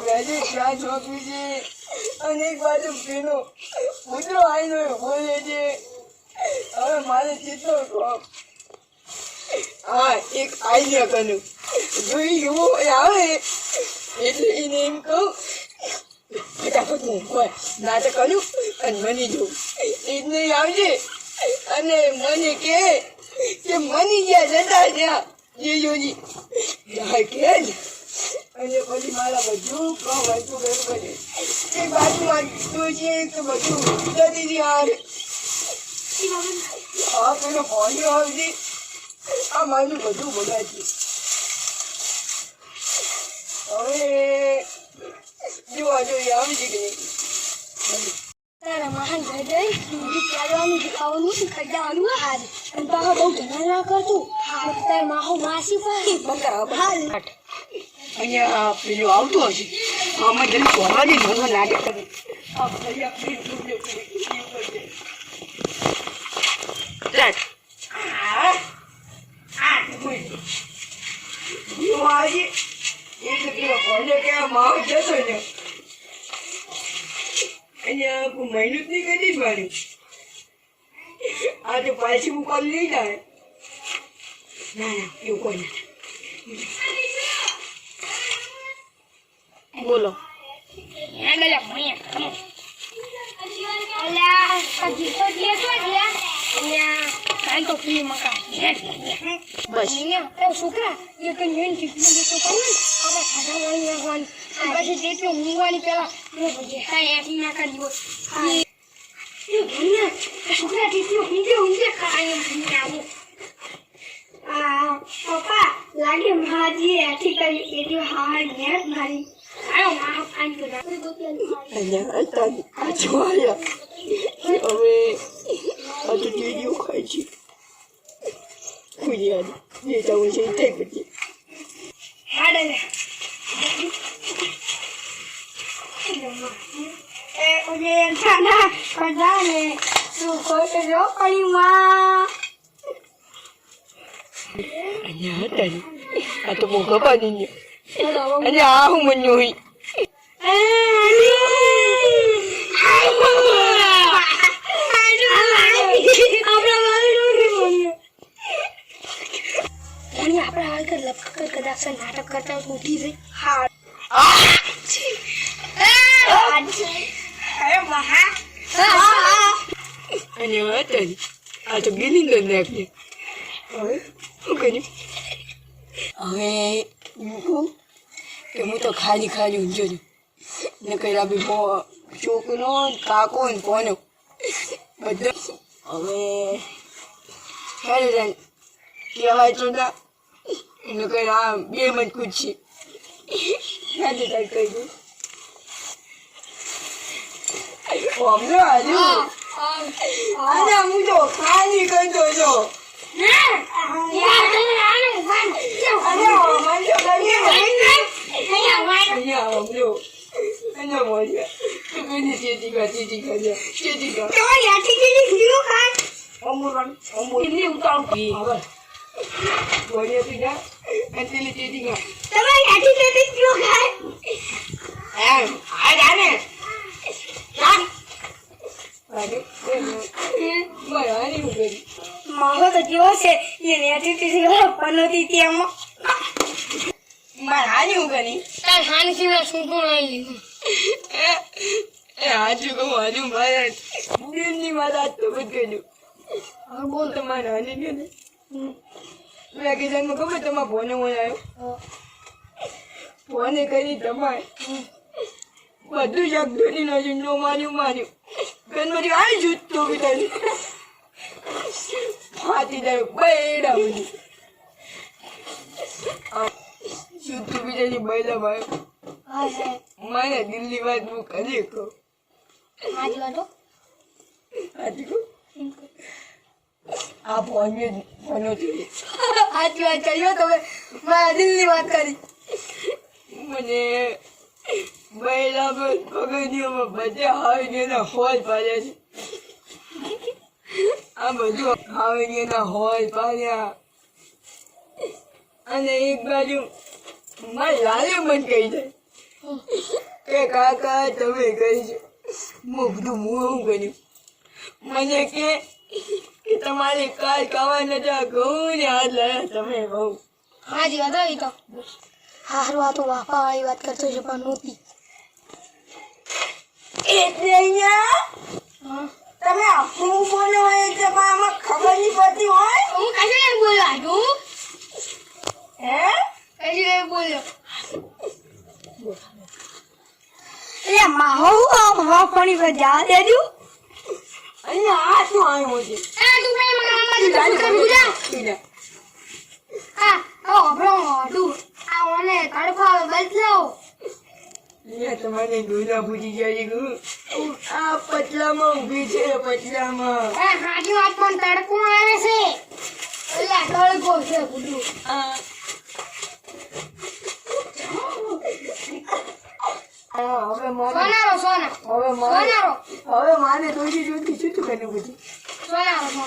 વેજે ક્યાં ચોકી છે અને એક બાજુ પેલો કૂતરો આવીને બોલે છે. હવે મારે કેટલો શોખ. હા એક આઈડિયા કર્યું જોઈ એવો આવે એટલે એને એમ કહું ફટાફટ હું નાટક કર્યું અને મની જવું એને આવજે અને મને કે મની ગયા જતા ત્યાં જીજોજી કે અને પછી મારા બધું કામ વાંચું કર્યું કરે એક બાજુમાં તુલસી એક બધું જતી આવે. હા પેલો પાણી આવશે આ મારું બધું બગાડ્યું. હવે જોવા જોઈએ આવશે કે નહીં. તારા મહાન ગઈ ચાલવાનું ખાવાનું ખજાવાનું હાલ અને પાછા બહુ ધના ના કરતું તાર માહો માસી પાસે અહીંયા પેલું આવતું હશે આમાં જઈને કોના દે મને નાટક કરે. મહિનું જ નહીં કરી માર્યું આ તો પાછી મુકાલ નહીં જાય. ના ના એવું કોઈ નથી. બોલો બસ છોકરા એક પછી જેટલું ઊંઘવાની પેલા છોકરા જેટલું ઊંઘે પપ્પા લાગે માજી એઠી કરી એટલું હાર નેટ મારી હવે આ તો ટીડીઓ ખાય છે ખુરિયાની જે જવું છે તે કરીએ. આ તો બહુ ખબર નહીં અને આ હું મન્યું નાટક કરતા ઉઠી જઈ. અને આ તો ગીલી તો નાખીએ. હવે શું કર્યું હવે કે હું તો ખાલી ખાલી ઊંઝો છું ને કઈ આપી છોકરો કાકો ને કોનો બધા હવે ખ્યાલ કહેવાય તો ના એને કઈ આ બે મત પૂછી ક્યાંથી તાર કહી દઉં અમને હજુ આજે હું તો ખાલી કરતો છો. મારો તો જેવો છે એને પનોતી ત્યાં મારે હાની હું કરી તાર હાની સિવાય છૂટું નહીં લીધું. હાજુ કહું હાજુ મારા બેનની મારા હાથ તો બધું હા બોલ તમારે હાની ગયો ને વેકેશનમાં ખબર તમારા ફોને હું આવ્યો ફોને કરી તમારે બધું શાક ધોની નાખ્યું નો માર્યું બેનમાંથી આવી જૂતો બિચારી હાથી જાય બૈડા બધી જૂતું બિચારી બૈડા ભાઈ મારે દિલ્હી વાત હું કરી કહું હાજી કહું આ ફોનો જોઈએ સાચી વાત કર્યો તમે મારા દિલની વાત કરી મને બૈરા પગડીઓમાં બધે હાવીના હોલ પાડ્યા છે. આ બધું હાવીના હોલ પાડ્યા અને એક બાજુ મારી લાલી બંધ કહી જાય કે કાકા તમે કહી છે હું બધું હું કર્યું મને કે તમારે કાલ ખાવા નતા ઘઉં ને હાથ લાયા તમે બહુ હાજી વાત આવી તો હારું આ તો વાપા વાળી વાત કરતો છે પણ નહોતી એટલે અહીંયા હા તમે આપણું બોલો હોય એટલે પણ આમાં ખબર નહીં પડતી હોય હું કશે નહીં બોલ્યો આજુ હે કશે નહીં બોલ્યો એ માહો વાપણી પર જા દેજો અહીંયા આ શું આવ્યું છે એ તું કઈ મગા પીડા. હા ઓ બ્રો તું આ ઓને તડકો બદલાવ અહીંયા તમારે ડોલા પૂછી જાય છે ગુરુ. આ પતલામાં ઊભી છે પતલામાં એ હાજી વાત પણ તડકો આવે છે એટલે તડકો છે બધું આ હવે મારે સોનારો હવે મારે દોષી જોતી શું કરવું પછી સોનારો